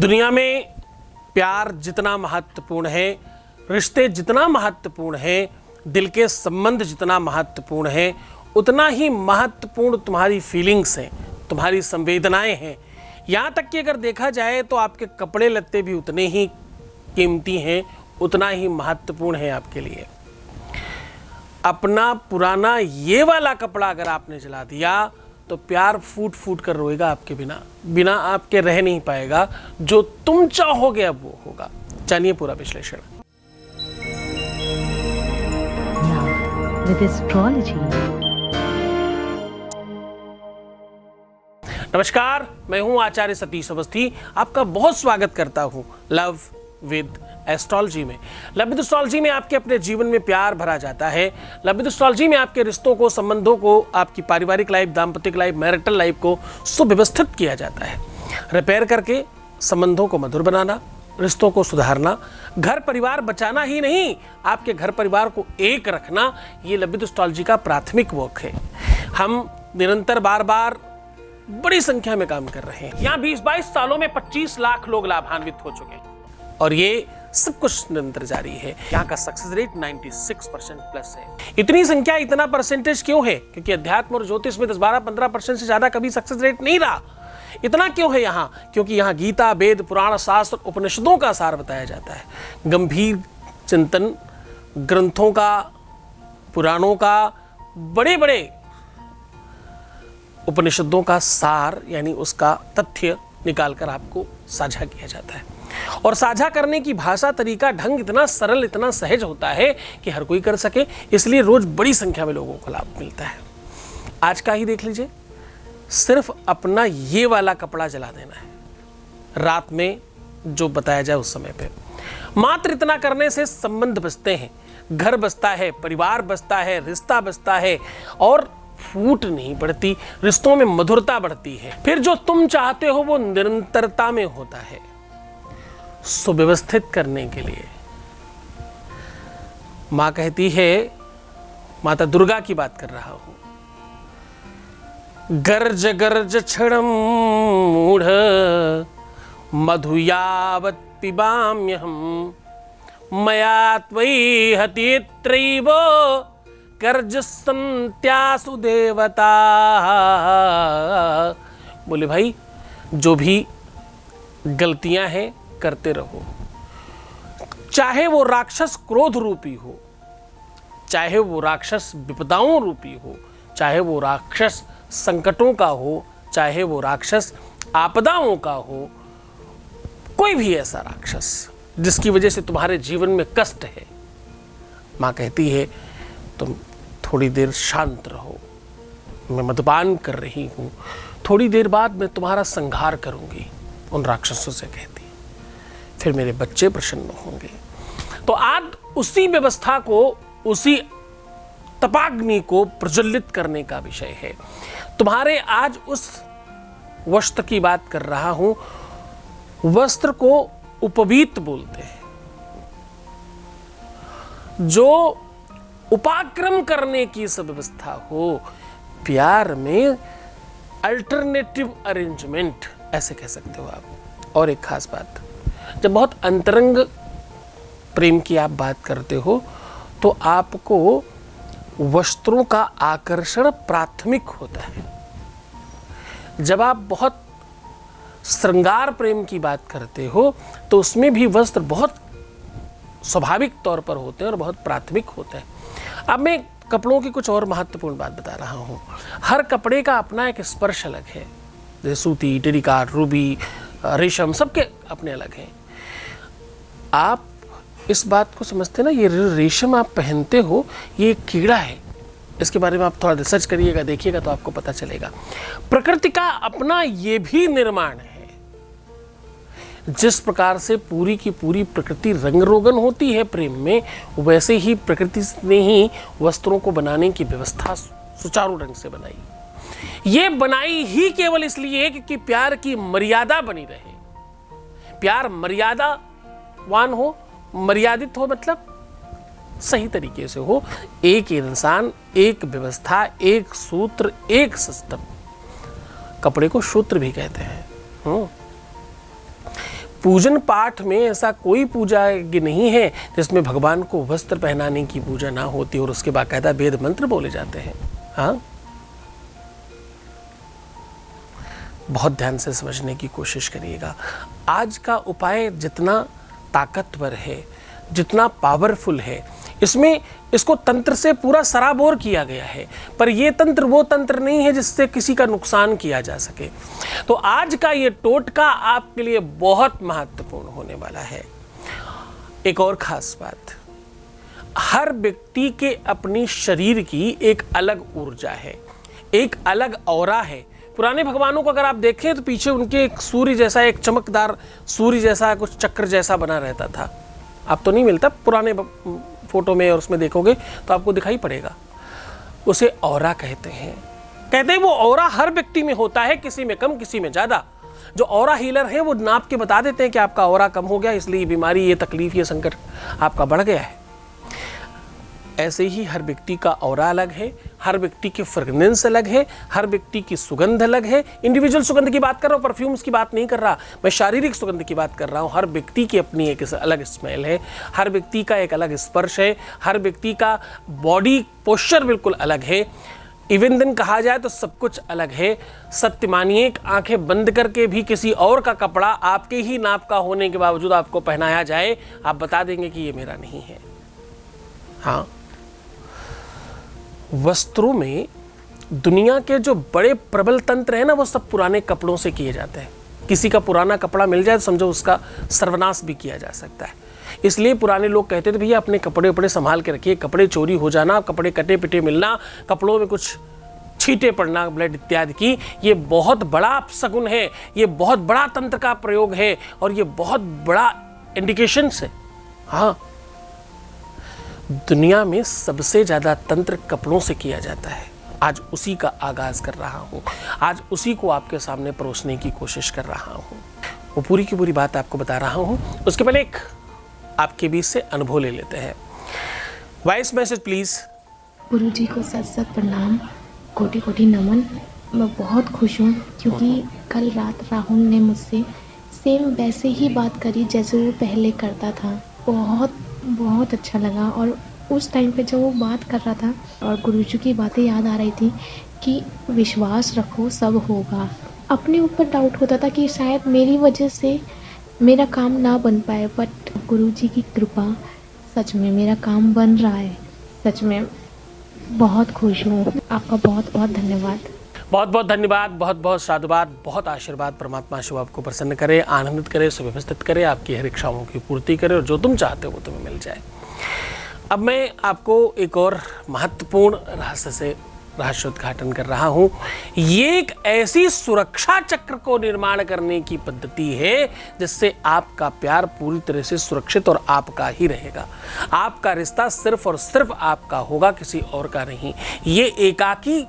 दुनिया में प्यार जितना महत्वपूर्ण है, रिश्ते जितना महत्वपूर्ण है, दिल के संबंध जितना महत्वपूर्ण है, उतना ही महत्वपूर्ण तुम्हारी फीलिंग्स हैं, तुम्हारी संवेदनाएं हैं। यहाँ तक कि अगर देखा जाए तो आपके कपड़े लत्ते भी उतने ही कीमती हैं, उतना ही महत्वपूर्ण है आपके लिए। अपना पुराना ये वाला कपड़ा अगर आपने जला दिया तो प्यार फूट फूट कर रोएगा आपके बिना, बिना आपके रह नहीं पाएगा। जो तुम चाहोगे अब वो होगा। जानिए पूरा विश्लेषण। With astrology. नमस्कार, मैं हूं आचार्य सतीश अवस्थी। आपका बहुत स्वागत करता हूं लव विद एस्ट्रोलॉजी में। लव विद एस्ट्रोलॉजी में आपके अपने जीवन में प्यार भरा जाता है। लव विद एस्ट्रोलॉजी में आपके रिश्तों को, संबंधों को, आपकी पारिवारिक लाइफ, दाम्पत्य लाइफ, मैरिटल लाइफ को सुव्यवस्थित किया जाता है। रिपेयर करके संबंधों को मधुर बनाना, रिश्तों को सुधारना, घर परिवार बचाना ही नहीं, आपके घर परिवार को एक रखना, ये लव विद एस्ट्रोलॉजी का प्राथमिक वर्क है। हम निरंतर बार बार बड़ी संख्या में काम कर रहे हैं। यहाँ 20-22 सालों में 25 लाख लोग लाभान्वित हो चुके हैं और ये सब कुछ निरंतर जारी है। यहाँ का सक्सेस रेट 96% प्लस है। इतनी संख्या, इतना परसेंटेज क्यों है? क्योंकि अध्यात्म और ज्योतिष में 10-12-15% से ज्यादा कभी सक्सेस रेट नहीं रहा। इतना क्यों है यहाँ? क्योंकि यहाँ गीता, वेद, पुराण, शास्त्र, उपनिषदों का सार बताया जाता है। गंभीर चिंतन ग्रंथों का, पुराणों का, बड़े बड़े उपनिषदों का सार यानी उसका तथ्य निकालकर आपको साझा किया जाता है। और साझा करने की भाषा, तरीका, ढंग इतना सरल, इतना सहज होता है कि हर कोई कर सके। इसलिए रोज बड़ी संख्या में लोगों को लाभ मिलता है। आज का ही देख लीजिए, सिर्फ अपना ये वाला कपड़ा जला देना है रात में, जो बताया जाए उस समय पे। मात्र इतना करने से संबंध बचते हैं, घर बचता है, परिवार बचता है, रिश्ता बचता है और फूट नहीं पड़ती, रिश्तों में मधुरता बढ़ती है। फिर जो तुम चाहते हो वो निरंतरता में होता है। सुव्यवस्थित करने के लिए मां कहती है, माता दुर्गा की बात कर रहा हूं, गर्ज गर्ज क्षणम मूढ़ मधु यावत् पिबाम्यहम् मया त्वयि हतेत्रैव गर्ज संत्यासु देवता। बोले भाई, जो भी गलतियां हैं करते रहो, चाहे वो राक्षस क्रोध रूपी हो, चाहे वो राक्षस विपदाओं रूपी हो, चाहे वो राक्षस संकटों का हो, चाहे वो राक्षस आपदाओं का हो, कोई भी ऐसा राक्षस जिसकी वजह से तुम्हारे जीवन में कष्ट है, मां कहती है तुम थोड़ी देर शांत रहो, मैं मद्यपान कर रही हूं, थोड़ी देर बाद मैं तुम्हारा संहार करूंगी, उन राक्षसों से कहती, फिर मेरे बच्चे प्रसन्न होंगे। तो आज उसी व्यवस्था को, उसी तपाग्नि को प्रज्वलित करने का विषय है। तुम्हारे आज उस वस्त्र की बात कर रहा हूं। वस्त्र को उपवीत बोलते हैं, जो उपाक्रम करने की व्यवस्था हो। प्यार में अल्टरनेटिव अरेंजमेंट ऐसे कह सकते हो आप। और एक खास बात, जब बहुत अंतरंग प्रेम की आप बात करते हो तो आपको वस्त्रों का आकर्षण प्राथमिक होता है। जब आप बहुत श्रृंगार प्रेम की बात करते हो तो उसमें भी वस्त्र बहुत स्वाभाविक तौर पर होते हैं और बहुत प्राथमिक होते हैं। अब मैं कपड़ों की कुछ और महत्वपूर्ण बात बता रहा हूं। हर कपड़े का अपना एक स्पर्श अलग है। जैसे सूती, टेरिकॉट, रूबी, रेशम, सबके अपने अलग हैं। आप इस बात को समझते ना, ये रेशम आप पहनते हो, ये एक कीड़ा है। इसके बारे में आप थोड़ा रिसर्च करिएगा, देखिएगा तो आपको पता चलेगा। प्रकृति का अपना ये भी निर्माण है। जिस प्रकार से पूरी की पूरी प्रकृति रंग रोगन होती है प्रेम में, वैसे ही प्रकृति ने ही वस्त्रों को बनाने की व्यवस्था सुचारू ढंग से बनाई। ये बनाई ही केवल इसलिए क्योंकि प्यार की मर्यादा बनी रहे। प्यार मर्यादावान हो, मर्यादित हो, मतलब सही तरीके से हो। एक इंसान, एक व्यवस्था, एक सूत्र, एक सिस्टम। कपड़े को सूत्र भी कहते हैं। पूजन पाठ में ऐसा कोई पूजा नहीं है जिसमें भगवान को वस्त्र पहनाने की पूजा ना होती और उसके बाकायदा वेद मंत्र बोले जाते हैं। हाँ, बहुत ध्यान से समझने की कोशिश करिएगा। आज का उपाय जितना ताकतवर है, जितना पावरफुल है, इसमें इसको तंत्र से पूरा सराबोर किया गया है, पर यह तंत्र वो तंत्र नहीं है जिससे किसी का नुकसान किया जा सके। तो आज का ये टोटका आपके लिए बहुत महत्वपूर्ण होने वाला है। एक और खास बात, हर व्यक्ति के अपनी शरीर की एक अलग ऊर्जा है, एक अलग ऑरा है। पुराने भगवानों को अगर आप देखें तो पीछे उनके एक सूर्य जैसा, एक चमकदार सूर्य जैसा कुछ चक्र जैसा बना रहता था। अब तो नहीं मिलता, पुराने फोटो में और उसमें देखोगे तो आपको दिखाई पड़ेगा। उसे ऑरा कहते हैं वो ऑरा हर व्यक्ति में होता है, किसी में कम किसी में ज्यादा। जो ऑरा हीलर है वो नाप के बता देते हैं कि आपका ऑरा कम हो गया, इसलिए बीमारी, ये तकलीफ, ये संकट आपका बढ़ गया है। ऐसे ही हर व्यक्ति का ऑरा अलग है, हर व्यक्ति की फ्रेग्रेंस अलग है, हर व्यक्ति की सुगंध अलग है। इंडिविजुअल सुगंध की बात कर रहा हूँ, परफ्यूम्स की बात नहीं कर रहा, मैं शारीरिक सुगंध की बात कर रहा हूँ। हर व्यक्ति की अपनी एक अलग स्मेल है, हर व्यक्ति का एक अलग स्पर्श है, हर व्यक्ति का बॉडी पोस्चर बिल्कुल अलग है। इवन दिन कहा जाए तो सब कुछ अलग है। सत्य मानिए, आंखें बंद करके भी किसी और का कपड़ा आपके ही नाप का होने के बावजूद आपको पहनाया जाए, आप बता देंगे कि ये मेरा नहीं है। हाँ, वस्त्रों में दुनिया के जो बड़े प्रबल तंत्र हैं ना, वो सब पुराने कपड़ों से किए जाते हैं। किसी का पुराना कपड़ा मिल जाए तो समझो उसका सर्वनाश भी किया जा सकता है। इसलिए पुराने लोग कहते थे भैया अपने कपड़े उपड़े संभाल के रखिए, कपड़े चोरी हो जाना, कपड़े कटे पिटे मिलना, कपड़ों में कुछ छींटे पड़ना, ब्लड इत्यादि की, ये बहुत बड़ा अपशगुन है, ये बहुत बड़ा तंत्र का प्रयोग है और ये बहुत बड़ा इंडिकेशन है। हाँ, दुनिया में सबसे ज्यादा तंत्र कपड़ों से किया जाता है। आज उसी का आगाज कर रहा हूँ, आज उसी को आपके सामने परोसने की कोशिश कर रहा हूँ। वो पूरी की पूरी बात आपको बता रहा हूँ। उसके पहले एक आपके बीच से अनुभव ले लेते हैं। Voice message please. गुरु जी को सत सत प्रणाम, कोटि कोटि नमन। मैं बहुत खुश हूँ क्योंकि कल रात राहुल ने मुझसे सेम वैसे ही बात करी जैसे वो पहले करता था। बहुत अच्छा लगा। और उस टाइम पे जब वो बात कर रहा था और गुरुजी की बातें याद आ रही थी कि विश्वास रखो सब होगा। अपने ऊपर डाउट होता था कि शायद मेरी वजह से मेरा काम ना बन पाए, बट गुरुजी की कृपा, सच में मेरा काम बन रहा है। सच में बहुत खुश हूँ। आपका बहुत बहुत धन्यवाद। बहुत बहुत धन्यवाद, बहुत बहुत साधुवाद, बहुत आशीर्वाद। परमात्मा शिव आपको प्रसन्न करे, आनंदित करे, सुव्यवस्थित करे, आपकी हर इच्छाओं की पूर्ति करे और जो तुम चाहते हो वो तुम्हें मिल जाए। अब मैं आपको एक और महत्वपूर्ण रहस्य से रहस्योद्घाटन कर रहा हूं। ये एक ऐसी सुरक्षा चक्र को निर्माण करने की पद्धति है जिससे आपका प्यार पूरी तरह से सुरक्षित और आपका ही रहेगा। आपका रिश्ता सिर्फ और सिर्फ आपका होगा, किसी और का नहीं। ये एकाकी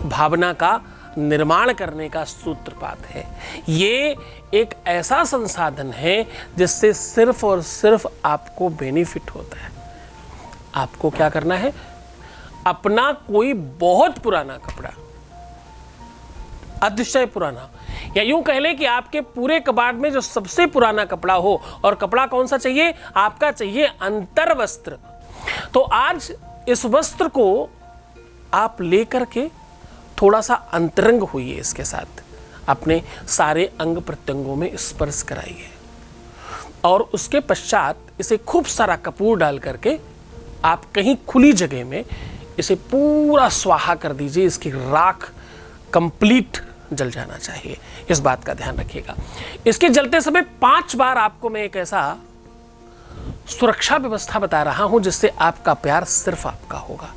भावना का निर्माण करने का सूत्रपात है। ये एक ऐसा संसाधन है जिससे सिर्फ और सिर्फ आपको बेनिफिट होता है। आपको क्या करना है? अपना कोई बहुत पुराना कपड़ा, अतिशय पुराना, या यूं कह लें कि आपके पूरे कबाड़ में जो सबसे पुराना कपड़ा हो, और कपड़ा कौन सा चाहिए? आपका चाहिए अंतर वस्त्र। तो आज इस वस्त्र को आप लेकर के थोड़ा सा अंतरंग होइए, इसके साथ अपने सारे अंग प्रत्यंगों में स्पर्श कराइए और उसके पश्चात इसे खूब सारा कपूर डाल करके आप कहीं खुली जगह में इसे पूरा स्वाहा कर दीजिए। इसकी राख कंप्लीट जल जाना चाहिए, इस बात का ध्यान रखिएगा। इसके जलते समय 5 बार आपको मैं एक ऐसा सुरक्षा व्यवस्था बता रहा हूं जिससे आपका प्यार सिर्फ आपका होगा।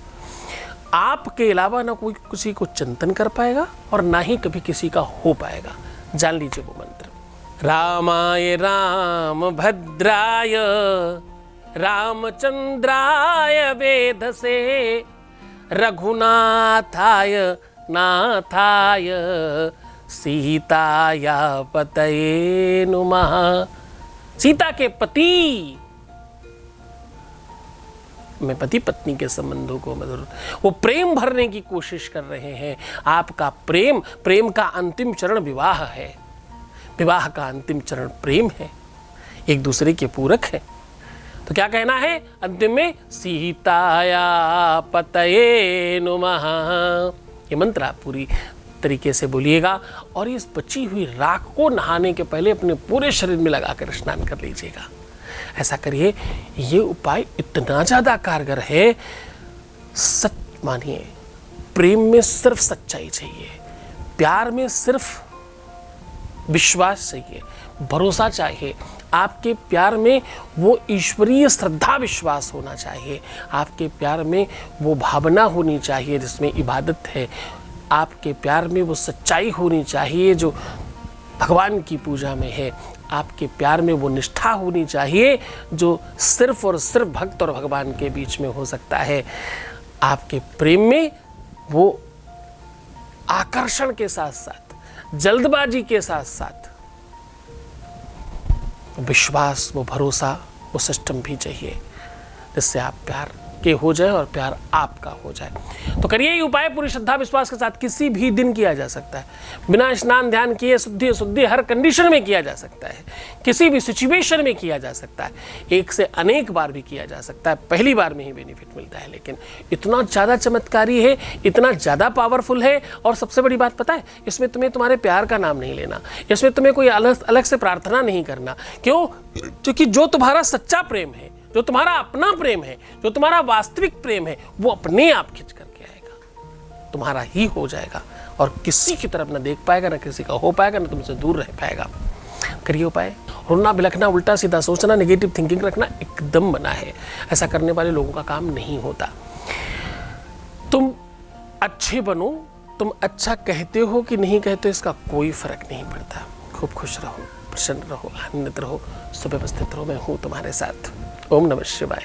आपके अलावा ना कोई किसी को चिंतन कर पाएगा और ना ही कभी किसी का हो पाएगा। जान लीजिए वो मंत्र। रामाय राम भद्राय रामचंद्राय वेधसे रघुनाथाय नाथाय सीताया पतये नुमः। सीता के पति में पति पत्नी के संबंधों को मधुर, वो प्रेम भरने की कोशिश कर रहे हैं। आपका प्रेम का अंतिम चरण विवाह है। विवाह का अंतिम चरण प्रेम है, एक दूसरे के पूरक है। तो क्या कहना है अंतिम में? सीताया पतये नुमः। ये मंत्र आप पूरी तरीके से बोलिएगा और इस बची हुई राख को नहाने के पहले अपने पूरे शरीर में लगाकर स्नान कर लीजिएगा। ऐसा करिए, ये उपाय इतना ज़्यादा कारगर है। सच मानिए, प्रेम में सिर्फ सच्चाई चाहिए, प्यार में सिर्फ विश्वास चाहिए, भरोसा चाहिए। आपके प्यार में वो ईश्वरीय श्रद्धा विश्वास होना चाहिए, आपके प्यार में वो भावना होनी चाहिए जिसमें इबादत है, आपके प्यार में वो सच्चाई होनी चाहिए जो भगवान की पूजा में है, आपके प्यार में वो निष्ठा होनी चाहिए जो सिर्फ और सिर्फ भक्त और भगवान के बीच में हो सकता है। आपके प्रेम में वो आकर्षण के साथ साथ, जल्दबाजी के साथ साथ विश्वास, वो भरोसा, वो सिस्टम भी चाहिए जिससे आप प्यार के हो जाए और प्यार आपका हो जाए। तो करिए ये उपाय पूरी श्रद्धा विश्वास के साथ। किसी भी दिन किया जा सकता है, बिना स्नान ध्यान किए, शुद्धि हर कंडीशन में किया जा सकता है, किसी भी सिचुएशन में किया जा सकता है, एक से अनेक बार भी किया जा सकता है। पहली बार में ही बेनिफिट मिलता है, लेकिन इतना ज़्यादा चमत्कारी है, इतना ज़्यादा पावरफुल है। और सबसे बड़ी बात पता है, इसमें तुम्हें तुम्हारे प्यार का नाम नहीं लेना, इसमें तुम्हें कोई अलग से प्रार्थना नहीं करना। क्यों? क्योंकि जो तुम्हारा सच्चा प्रेम है, जो तुम्हारा अपना प्रेम है, जो तुम्हारा वास्तविक प्रेम है, वो अपने आप खिंच करके आएगा, तुम्हारा ही हो जाएगा और किसी की तरफ ना देख पाएगा, ना किसी का हो पाएगा, ना तुमसे दूर रह पाएगा। करिए उपाय। रोना बिलखना, उल्टा सीधा सोचना, नेगेटिव थिंकिंग रखना एकदम मना है। ऐसा करने वाले लोगों का काम नहीं होता। तुम अच्छे बनो, तुम अच्छा कहते हो कि नहीं कहते इसका कोई फर्क नहीं पड़ता। खूब खुश रहो, प्रसन्न रहो, आनंदित रहो, सुव्यवस्थित रहो। मैं हूँ तुम्हारे साथ। ओम नमः शिवाय।